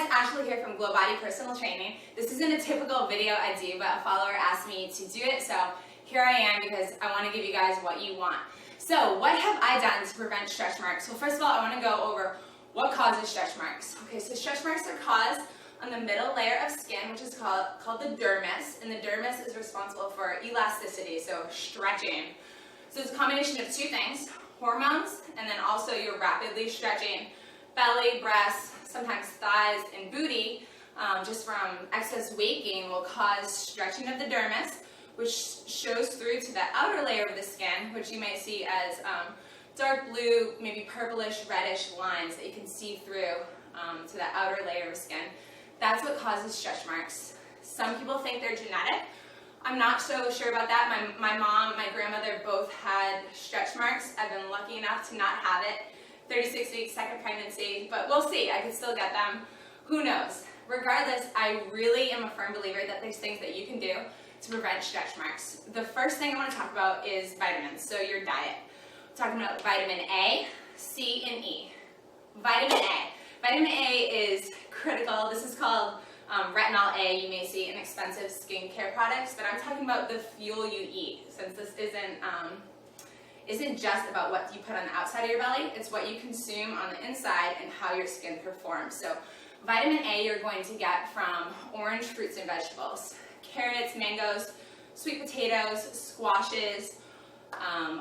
guys, Ashley here from GlowBody Personal Training. This isn't a typical video I do, but a follower asked me to do it, so here I am because I want to give you guys what you want. So what have I done to prevent stretch marks? Well, first of all, I want to go over what causes stretch marks. Okay, so stretch marks are caused on the middle layer of skin, which is called the dermis, and the dermis is responsible for elasticity, so stretching. So it's a combination of two things, hormones, and then also you're rapidly stretching belly, breasts, sometimes thighs, and booty, just from excess weight gain will cause stretching of the dermis, which shows through to the outer layer of the skin, which you might see as dark blue, maybe purplish, reddish lines that you can see through to the outer layer of skin. That's what causes stretch marks. Some people think they're genetic. I'm not so sure about that. My mom and my grandmother both had stretch marks. I've been lucky enough to not have it. 36 weeks, second pregnancy, but we'll see. I could still get them. Who knows? Regardless, I really am a firm believer that there's things that you can do to prevent stretch marks. The first thing I want to talk about is vitamins, so your diet. I'm talking about vitamin A, C, and E. Vitamin A. Vitamin A is critical. This is called retinol A. You may see in expensive skincare products, but I'm talking about the fuel you eat, since this isn't just about what you put on the outside of your belly, it's what you consume on the inside and how your skin performs. So vitamin A you're going to get from orange fruits and vegetables, carrots, mangoes, sweet potatoes, squashes,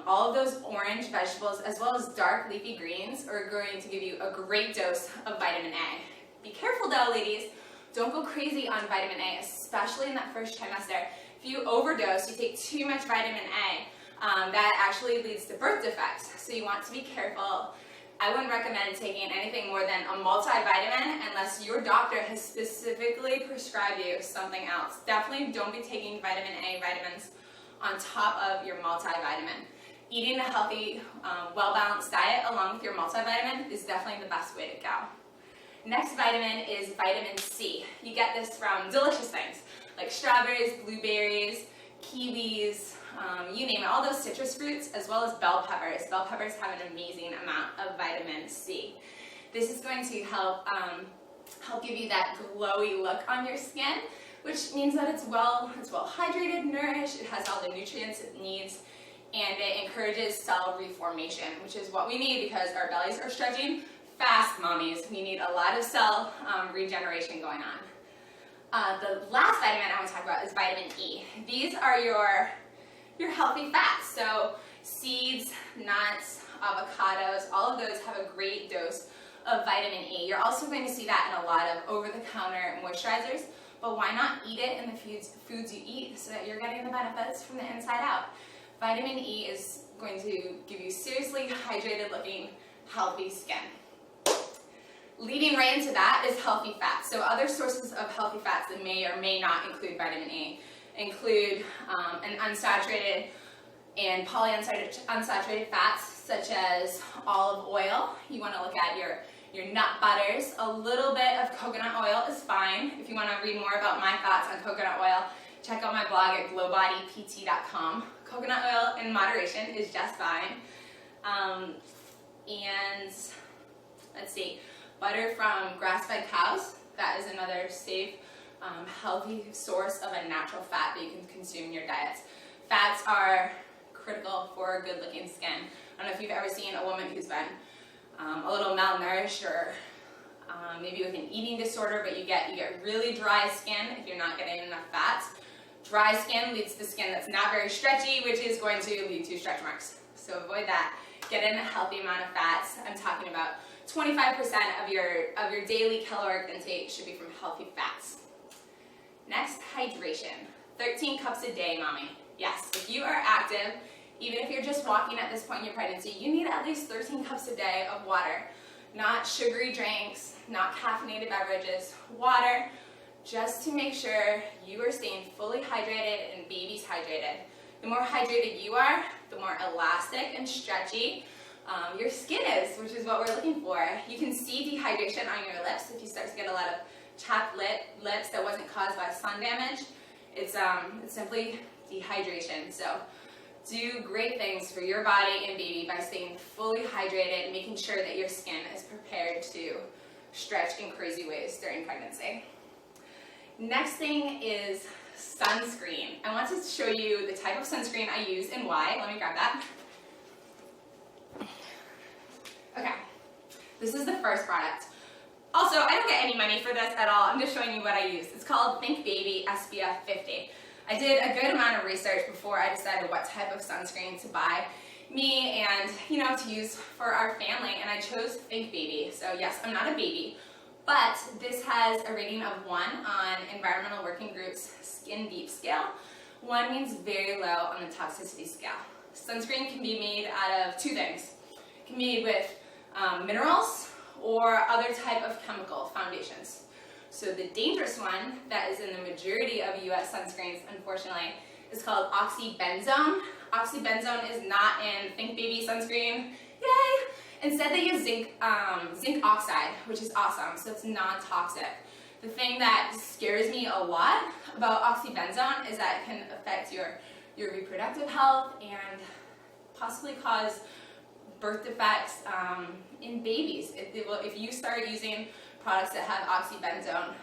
all of those orange vegetables as well as dark leafy greens are going to give you a great dose of vitamin A. Be careful though, ladies, don't go crazy on vitamin A, especially in that first trimester. If you overdose, you take too much vitamin A, that actually leads to birth defects, so you want to be careful. I wouldn't recommend taking anything more than a multivitamin unless your doctor has specifically prescribed you something else. Definitely don't be taking vitamin A vitamins on top of your multivitamin. Eating a healthy, well-balanced diet along with your multivitamin is definitely the best way to go. Next vitamin is vitamin C. You get this from delicious things like strawberries, blueberries, kiwis, you name it, all those citrus fruits, as well as bell peppers. Bell peppers have an amazing amount of vitamin C. This is going to help give you that glowy look on your skin, which means that it's well hydrated, nourished, it has all the nutrients it needs, and it encourages cell reformation, which is what we need because our bellies are stretching fast, mommies. We need a lot of cell regeneration going on. The last vitamin I want to talk about is vitamin E. These are your healthy fats. So seeds, nuts, avocados, all of those have a great dose of vitamin E. You're also going to see that in a lot of over-the-counter moisturizers, but why not eat it in the foods you eat so that you're getting the benefits from the inside out? Vitamin E is going to give you seriously hydrated looking, healthy skin. Leading right into that is healthy fats. So other sources of healthy fats that may or may not include vitamin E include an unsaturated and polyunsaturated fats such as olive oil. You want to look at your nut butters. A little bit of coconut oil is fine. If you want to read more about my thoughts on coconut oil, check out my blog at GlowBodyPT.com. Coconut oil in moderation is just fine. And let's see, butter from grass-fed cows, that is another safe, healthy source of a natural fat that you can consume in your diets. Fats are critical for good-looking skin. I don't know if you've ever seen a woman who's been a little malnourished or maybe with an eating disorder, but you get really dry skin if you're not getting enough fats. Dry skin leads to skin that's not very stretchy, which is going to lead to stretch marks. So avoid that. Get in a healthy amount of fats. I'm talking about 25% of your daily caloric intake should be from healthy fats. Next, hydration. 13 cups a day, mommy. Yes, if you are active, even if you're just walking at this point in your pregnancy, you need at least 13 cups a day of water. Not sugary drinks, not caffeinated beverages, water, just to make sure you are staying fully hydrated and baby's hydrated. The more hydrated you are, the more elastic and stretchy your skin is, which is what we're looking for. You can see dehydration on your lips if you start to get a lot of chapped lips that wasn't caused by sun damage. It's simply dehydration. So do great things for your body and baby by staying fully hydrated and making sure that your skin is prepared to stretch in crazy ways during pregnancy. Next thing is sunscreen. I want to show you the type of sunscreen I use and why. Let me grab that. Okay, this is the first product. Also, I don't get any money for this at all. I'm just showing you what I use. It's called Think Baby SPF 50. I did a good amount of research before I decided what type of sunscreen to buy me and, to use for our family, and I chose Think Baby. So yes, I'm not a baby, but this has a rating of 1 on Environmental Working Group's Skin Deep scale. 1 means very low on the toxicity scale. Sunscreen can be made out of 2 things. It can be made with minerals or other type of chemical foundations. So the dangerous one that is in the majority of US sunscreens, unfortunately, is called oxybenzone. Oxybenzone is not in Think Baby sunscreen. Yay! Instead they use zinc oxide, which is awesome, so it's non-toxic. The thing that scares me a lot about oxybenzone is that it can affect your reproductive health and possibly cause birth defects in babies. If you start using products that have oxybenzone,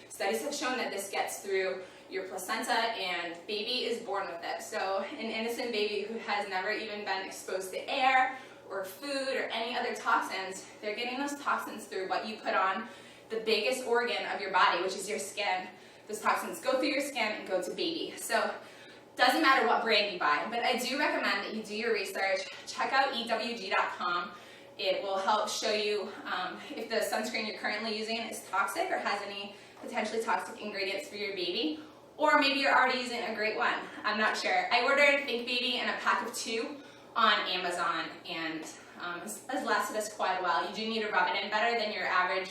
studies have shown that this gets through your placenta and baby is born with it. So an innocent baby who has never even been exposed to air or food or any other toxins, they're getting those toxins through what you put on the biggest organ of your body, which is your skin. Those toxins go through your skin and go to baby. So doesn't matter what brand you buy, but I do recommend that you do your research. Check out ewg.com. It will help show you if the sunscreen you're currently using is toxic or has any potentially toxic ingredients for your baby, or maybe you're already using a great one. I'm not sure. I ordered Think Baby in a pack of 2 on Amazon, and has lasted us quite a while. You do need to rub it in better than your average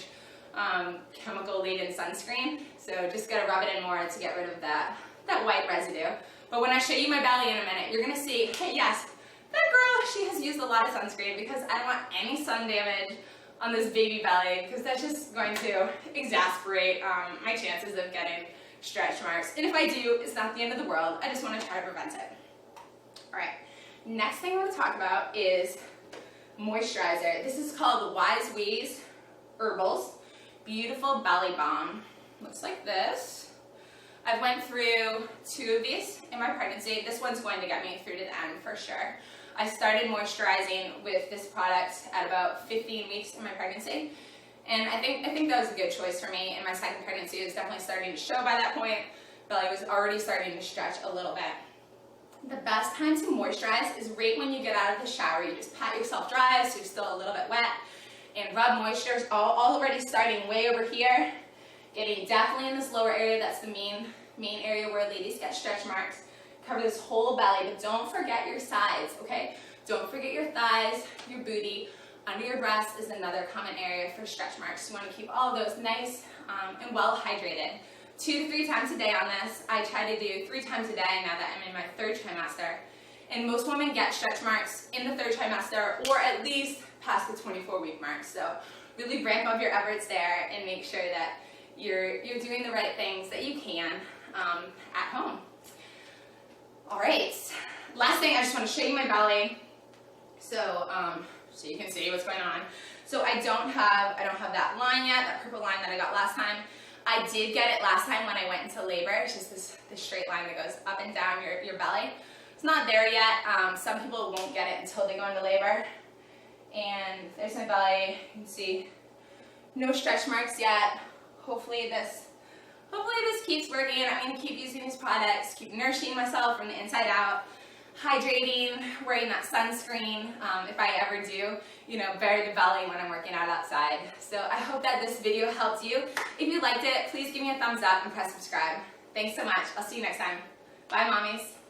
chemical-laden sunscreen, so just gotta rub it in more to get rid of that white residue. But when I show you my belly in a minute, you're gonna see, hey, yes, that girl, she has used a lot of sunscreen because I don't want any sun damage on this baby belly, because that's just going to exasperate my chances of getting stretch marks. And if I do, it's not the end of the world. I just want to try to prevent it. All right, next thing I want to talk about is moisturizer. This is called Wise Ways Herbal's Beautiful Belly Balm. Looks like this. I went through 2 of these in my pregnancy. This one's going to get me through to the end for sure. I started moisturizing with this product at about 15 weeks in my pregnancy, and I think that was a good choice for me. In my second pregnancy, it was definitely starting to show by that point. Belly was already starting to stretch a little bit. The best time to moisturize is right when you get out of the shower. You just pat yourself dry so you're still a little bit wet, and rub moisture already starting way over here, getting definitely in this lower area. That's the main area where ladies get stretch marks. Cover this whole belly, but don't forget your sides, okay? Don't forget your thighs, your booty. Under your breast is another common area for stretch marks. You want to keep all of those nice and well hydrated. 2 to 3 times a day on this. I try to do 3 times a day now that I'm in my 3rd trimester. And most women get stretch marks in the 3rd trimester, or at least past the 24-week mark. So really ramp up your efforts there and make sure that you're doing the right things that you can at home. All right, last thing, I just want to show you my belly, so you can see what's going on. So I don't have that line yet, that purple line that I got last time. I did get it last time when I went into labor. It's just this straight line that goes up and down your belly. It's not there yet. Some people won't get it until they go into labor. And there's my belly. You can see no stretch marks yet. Hopefully this keeps working. I'm going to keep using these products, keep nourishing myself from the inside out, hydrating, wearing that sunscreen, if I ever do, bury the belly when I'm working out outside. So I hope that this video helped you. If you liked it, please give me a thumbs up and press subscribe. Thanks so much. I'll see you next time. Bye, mommies.